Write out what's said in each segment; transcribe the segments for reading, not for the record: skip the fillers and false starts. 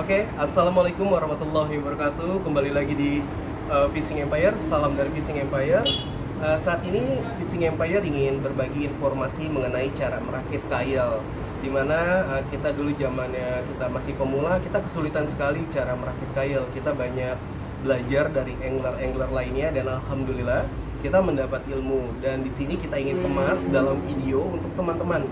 Oke, assalamualaikum warahmatullahi wabarakatuh. Kembali lagi di Fishing Empire. Salam dari Fishing Empire. Saat ini Fishing Empire ingin berbagi informasi mengenai cara merakit kail. Dimana kita dulu zamannya kita masih pemula, kita kesulitan sekali cara merakit kail. Kita banyak belajar dari angler-angler lainnya dan alhamdulillah kita mendapat ilmu. Dan di sini kita ingin kemas dalam video untuk teman-teman.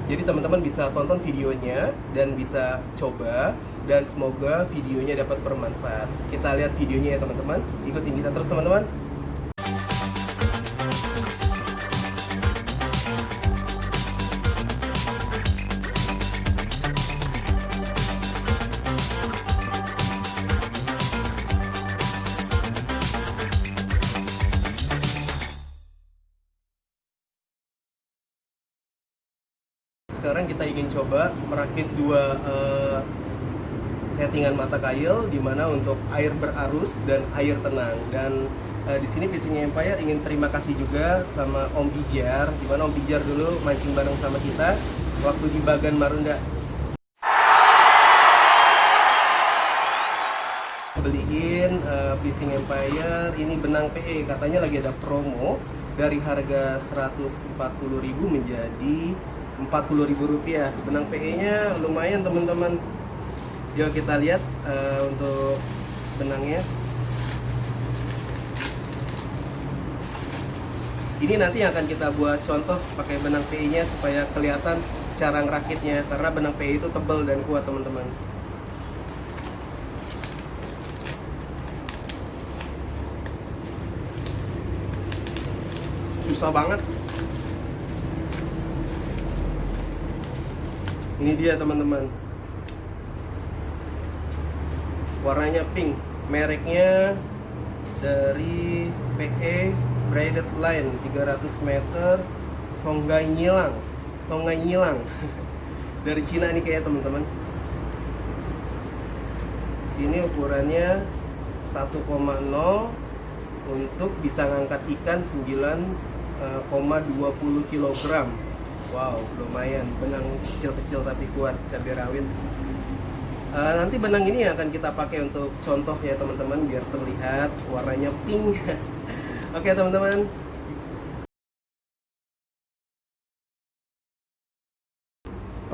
Jadi teman-teman bisa tonton videonya dan bisa coba, dan semoga videonya dapat bermanfaat. Kita lihat videonya ya teman-teman. Ikutin kita terus teman-teman. Sekarang kita ingin coba merakit dua settingan mata kail, dimana untuk air berarus dan air tenang. Dan di sini Fishing Empire ingin terima kasih juga sama Om Bijar, dimana Om Bijar dulu mancing bareng sama kita waktu di Bagan Marunda. Beliin Fishing Empire ini benang PE, katanya lagi ada promo dari harga 140.000 menjadi 40.000 rupiah. Benang PE nya lumayan teman-teman. Yuk kita lihat untuk benangnya. Ini nanti yang akan kita buat contoh pakai benang PE nya supaya kelihatan cara ngerakitnya, karena benang PE itu tebal dan kuat teman-teman. Susah banget. Ini dia teman-teman, warnanya pink, mereknya dari PE Braided Line 300 meter, Songhai Nyilang dari Cina nih kayak teman-teman. Di sini ukurannya 1,0 untuk bisa ngangkat ikan 9,20 kg. Wow, lumayan. Benang kecil-kecil tapi kuat, cabai rawit. Nanti benang ini akan kita pakai untuk contoh ya teman-teman, biar terlihat warnanya pink. Oke teman-teman.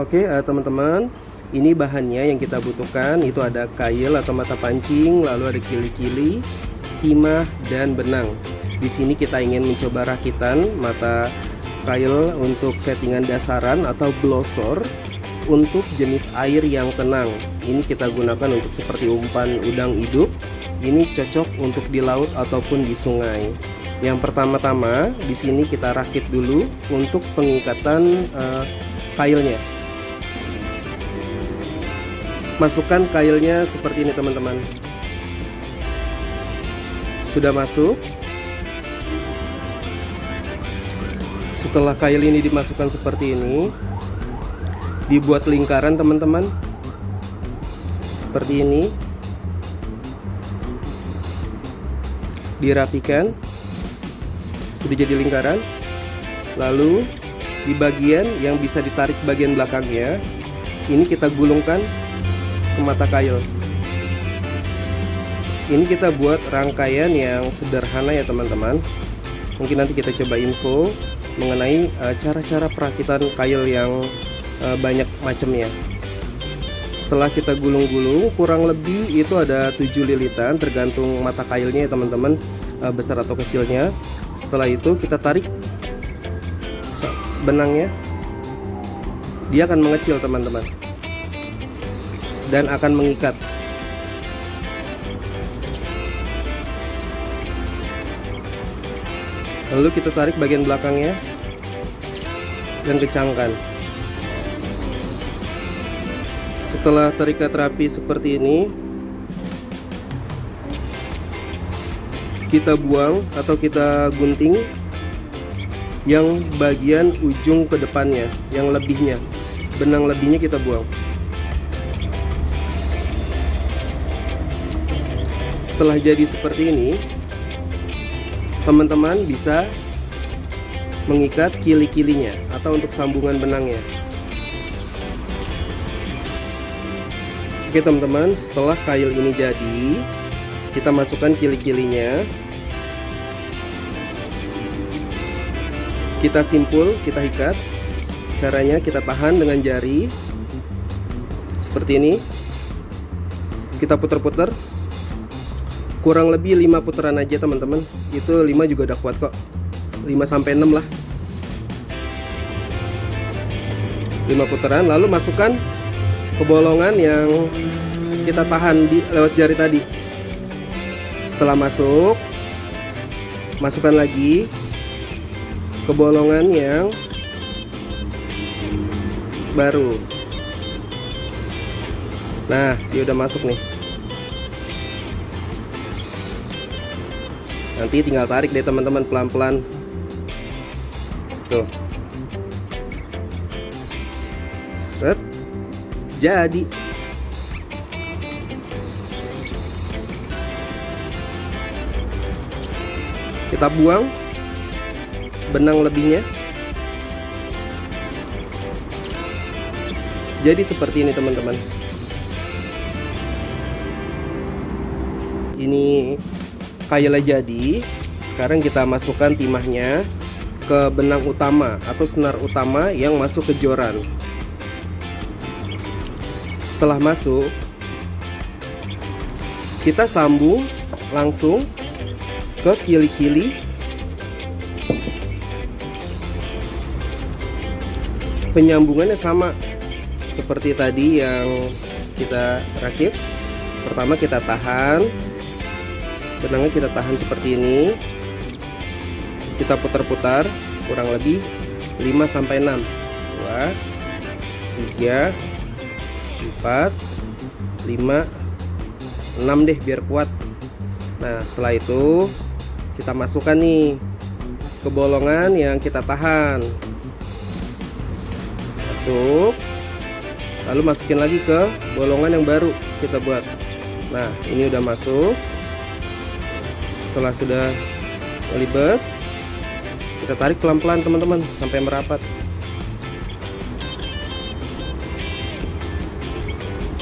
Oke teman-teman, ini bahannya yang kita butuhkan. Itu ada kail atau mata pancing, lalu ada kili-kili, timah, dan benang. Di sini kita ingin mencoba rakitan mata kail untuk settingan dasaran atau glosor untuk jenis air yang tenang. Ini kita gunakan untuk seperti umpan udang hidup. Ini cocok untuk di laut ataupun di sungai. Yang pertama-tama di sini kita rakit dulu untuk pengikatan kailnya. Masukkan kailnya seperti ini teman-teman. Sudah masuk. Setelah kail ini dimasukkan seperti ini, dibuat lingkaran teman-teman, seperti ini, dirapikan, sudah jadi lingkaran. Lalu di bagian yang bisa ditarik bagian belakangnya, ini kita gulungkan ke mata kail. Ini kita buat rangkaian yang sederhana ya teman-teman. Mungkin nanti kita coba info mengenai cara-cara perakitan kail yang banyak macamnya. Setelah kita gulung-gulung, kurang lebih itu ada 7 lilitan tergantung mata kailnya ya teman-teman, besar atau kecilnya. Setelah itu kita tarik benangnya, dia akan mengecil teman-teman dan akan mengikat. Lalu kita tarik bagian belakangnya dan kencangkan. Setelah terikat rapi seperti ini, kita buang atau kita gunting yang bagian ujung ke depannya, yang lebihnya, benang lebihnya kita buang. Setelah jadi seperti ini, teman-teman bisa mengikat kili-kilinya atau untuk sambungan benangnya. Oke teman-teman, setelah kail ini jadi, kita masukkan kili-kilinya. Kita simpul, kita ikat. Caranya kita tahan dengan jari seperti ini. Kita puter-puter. Kurang lebih 5 putaran aja teman-teman. Itu 5 juga udah kuat kok. 5 sampai 6 lah. 5 putaran, lalu masukkan ke bolongan yang kita tahan lewat jari tadi. Setelah masuk, masukkan lagi ke bolongan yang baru. Nah, dia udah masuk nih. Nanti tinggal tarik deh teman-teman pelan-pelan. Tuh. Set. Jadi. Kita buang benang lebihnya. Jadi seperti ini teman-teman. Ini kailnya jadi. Sekarang kita masukkan timahnya ke benang utama atau senar utama yang masuk ke joran. Setelah masuk, kita sambung langsung ke kili-kili. Penyambungannya sama seperti tadi yang kita rakit. Pertama kita tahan, benangnya kita tahan seperti ini. Kita putar-putar kurang lebih 5 sampai 6. 2 3 4 5 6 deh biar kuat. Nah, setelah itu kita masukkan nih ke bolongan yang kita tahan. Masuk. Lalu masukin lagi ke bolongan yang baru kita buat. Nah, ini udah masuk. Setelah sudah melibet, kita tarik pelan-pelan teman-teman sampai merapat.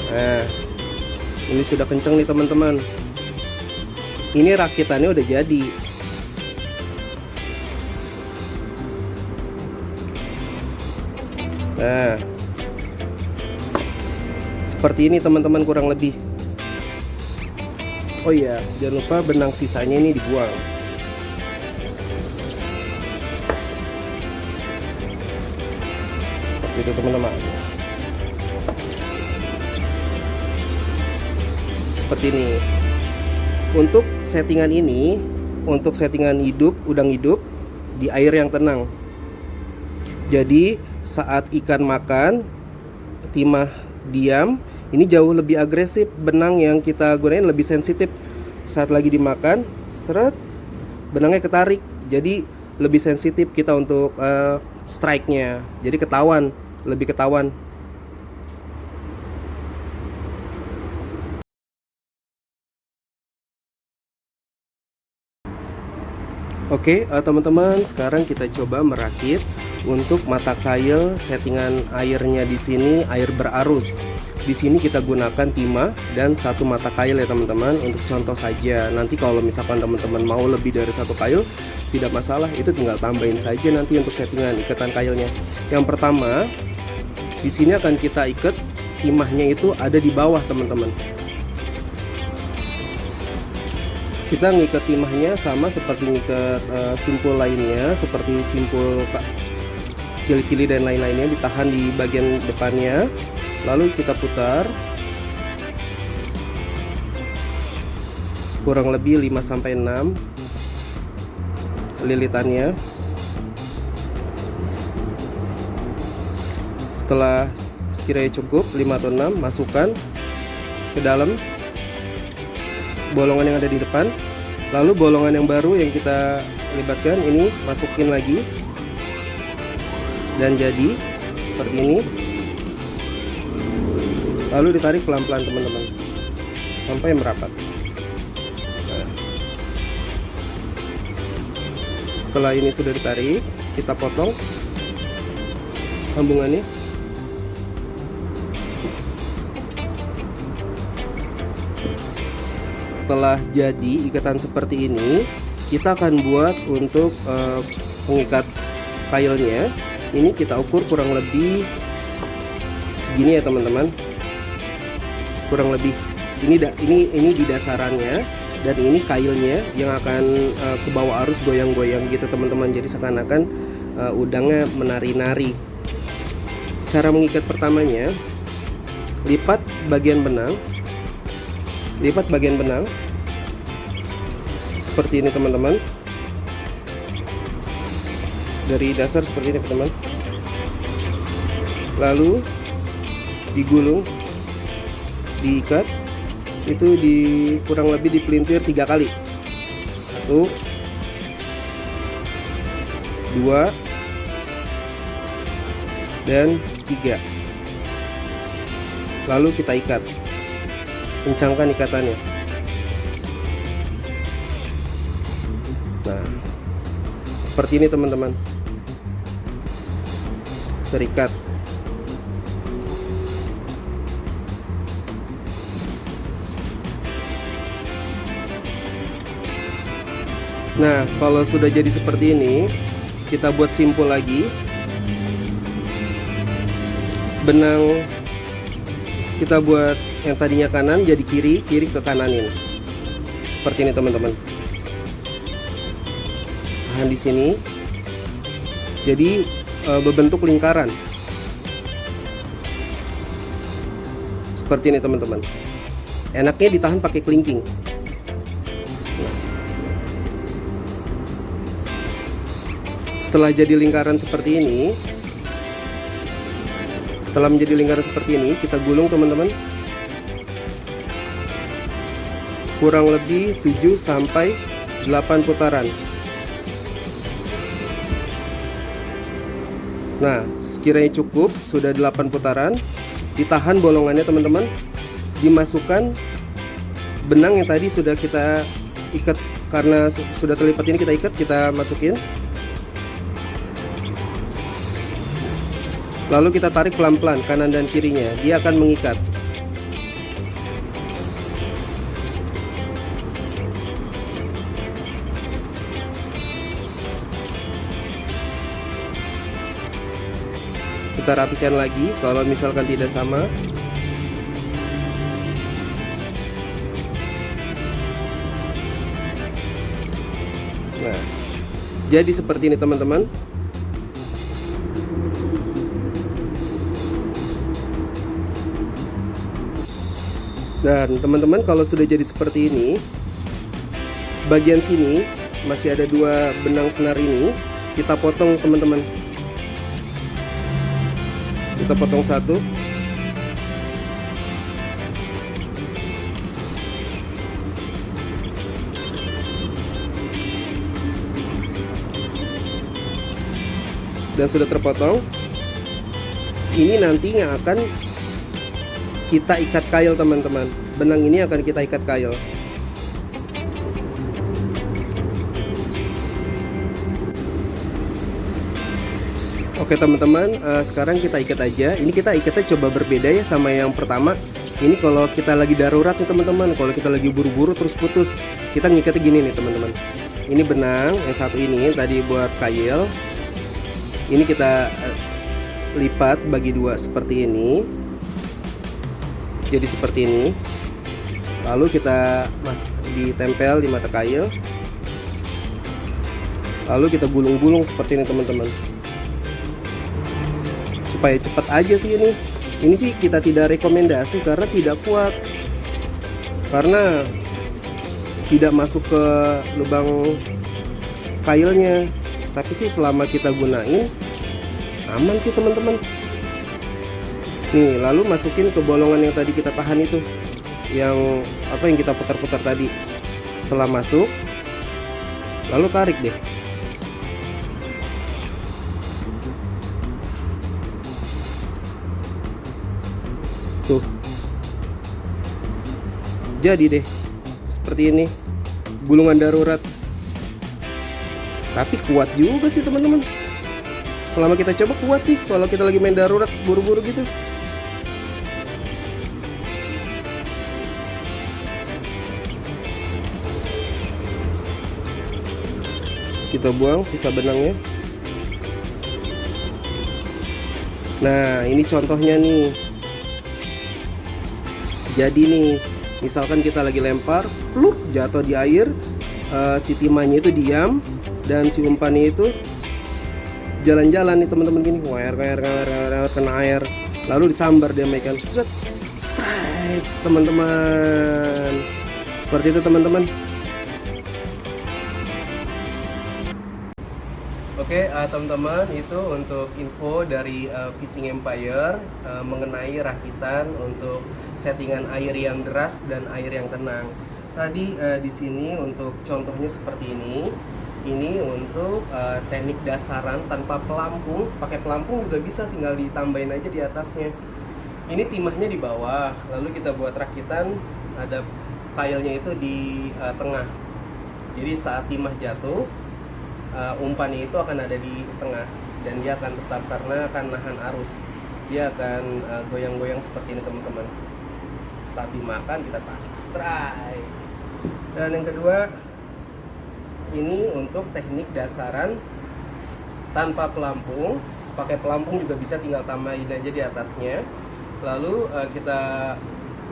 Nah, ini sudah kenceng nih teman-teman. Ini rakitannya udah jadi. Nah, seperti ini teman-teman kurang lebih. Oh iya, jangan lupa benang sisanya ini dibuang. Seperti itu teman-teman. Seperti ini. Untuk settingan ini, untuk settingan hidup, udang hidup di air yang tenang. Jadi saat ikan makan, timah diam, ini jauh lebih agresif. Benang yang kita gunain lebih sensitif. Saat lagi dimakan, seret, benangnya ketarik. Jadi lebih sensitif kita untuk strike-nya. Jadi ketahuan, lebih ketahuan. Oke, teman-teman, sekarang kita coba merakit untuk mata kail. Settingan airnya di sini air berarus. Di sini kita gunakan timah dan satu mata kail ya teman-teman. Untuk contoh saja, nanti kalau misalkan teman-teman mau lebih dari satu kail, tidak masalah, itu tinggal tambahin saja nanti untuk settingan ikatan kailnya. Yang pertama, di sini akan kita ikat timahnya itu ada di bawah teman-teman. Kita ngikat timahnya sama seperti ngikat simpul lainnya, seperti simpul kili-kili dan lain-lainnya, ditahan di bagian depannya, lalu kita putar kurang lebih 5 sampai 6 lilitannya. Setelah sekiranya cukup 5 atau 6, masukkan ke dalam bolongan yang ada di depan. Lalu bolongan yang baru yang kita libatkan ini masukin lagi, dan jadi seperti ini. Lalu ditarik pelan-pelan teman-teman sampai merapat. Nah, setelah ini sudah ditarik, kita potong sambungannya. Setelah jadi ikatan seperti ini, kita akan buat untuk pengikat kailnya. Ini kita ukur kurang lebih segini ya teman-teman. Kurang lebih ini di dasarannya, dan ini kailnya yang akan ke bawah arus goyang-goyang gitu teman-teman. Jadi seakan-akan udangnya menari-nari. Cara mengikat pertamanya, lipat bagian benang seperti ini teman-teman. Dari dasar seperti ini teman-teman, lalu digulung, diikat, itu kurang lebih dipelintir 3 kali. 1, 2, dan 3. Lalu kita ikat, kencangkan ikatannya. Nah, seperti ini teman-teman, terikat. Nah, kalau sudah jadi seperti ini, kita buat simpul lagi. Benang kita buat yang tadinya kanan jadi kiri, kiri ke kananin. Seperti ini teman-teman. Tahan di sini. Jadi berbentuk lingkaran. Seperti ini teman-teman. Enaknya ditahan pakai kelingking. Setelah jadi lingkaran seperti ini, kita gulung teman-teman, kurang lebih 7 sampai 8 putaran. Nah, sekiranya cukup, sudah 8 putaran, ditahan bolongannya teman-teman, dimasukkan benang yang tadi sudah kita ikat, karena sudah terlipat ini kita ikat, kita masukin. Lalu kita tarik pelan-pelan kanan dan kirinya, dia akan mengikat. Kita rapikan lagi kalau misalkan tidak sama. Nah, jadi seperti ini teman-teman. Dan teman-teman, kalau sudah jadi seperti ini, bagian sini masih ada 2 benang senar ini, kita potong teman-teman. Kita potong 1. Dan sudah terpotong. Ini nantinya akan kita ikat kail teman-teman. Benang ini akan kita ikat kail. Oke teman-teman, sekarang kita ikat aja. Ini kita ikatnya coba berbeda ya sama yang pertama. Ini kalau kita lagi darurat nih teman-teman. Kalau kita lagi buru-buru terus putus, kita ngikatnya gini nih teman-teman. Ini benang yang satu ini tadi buat kail. Ini kita lipat bagi 2 seperti ini. Jadi seperti ini. Lalu kita ditempel di mata kail. Lalu kita gulung-gulung seperti ini teman-teman. Supaya cepat aja sih ini. Ini sih kita tidak rekomendasi karena tidak kuat. Karena tidak masuk ke lubang kailnya. Tapi sih selama kita gunain aman sih teman-teman. Nih, lalu masukin ke bolongan yang tadi kita tahan itu, yang kita putar-putar tadi. Setelah masuk, lalu tarik deh. Tuh, jadi deh seperti ini, gulungan darurat. Tapi kuat juga sih teman-teman. Selama kita coba kuat sih kalau kita lagi main darurat buru-buru gitu. kita buang sisa benangnya. Nah, ini contohnya nih. Jadi nih, misalkan kita lagi lempar, pluk, jatuh di air, si timahnya itu diam dan si umpannya itu jalan-jalan nih teman-teman, gini, kena air, lalu disambar dia ikan, strike teman-teman. Seperti itu teman-teman. Oke, teman-teman, itu untuk info dari Fishing Empire mengenai rakitan untuk settingan air yang deras dan air yang tenang. Tadi di sini untuk contohnya seperti ini. Ini untuk teknik dasaran tanpa pelampung. Pakai pelampung juga bisa, tinggal ditambahin aja di atasnya. Ini timahnya di bawah, lalu kita buat rakitan, ada kailnya itu di tengah. Jadi saat timah jatuh, umpannya itu akan ada di tengah dan dia akan tetap karena akan nahan arus. Dia akan goyang-goyang seperti ini teman-teman. Saat dimakan kita tarik strike. Dan yang kedua, ini untuk teknik dasaran tanpa pelampung. Pakai pelampung juga bisa, tinggal tambahin aja di atasnya. Lalu kita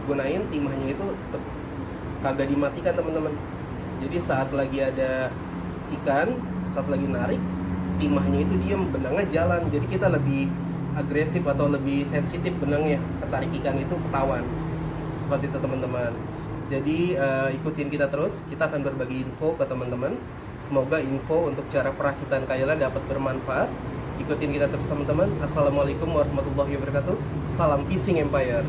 gunain timahnya itu tetap kagak dimatikan teman-teman. Jadi saat lagi ada ikan, saat lagi narik, timahnya itu diam, benangnya jalan. Jadi kita lebih agresif atau lebih sensitif benangnya, ketarik ikan itu ketahuan. Seperti itu teman-teman. Jadi ikutin kita terus, kita akan berbagi info ke teman-teman. Semoga info untuk cara perakitan kaila dapat bermanfaat. Ikutin kita terus teman-teman. Assalamualaikum warahmatullahi wabarakatuh. Salam Fishing Empire.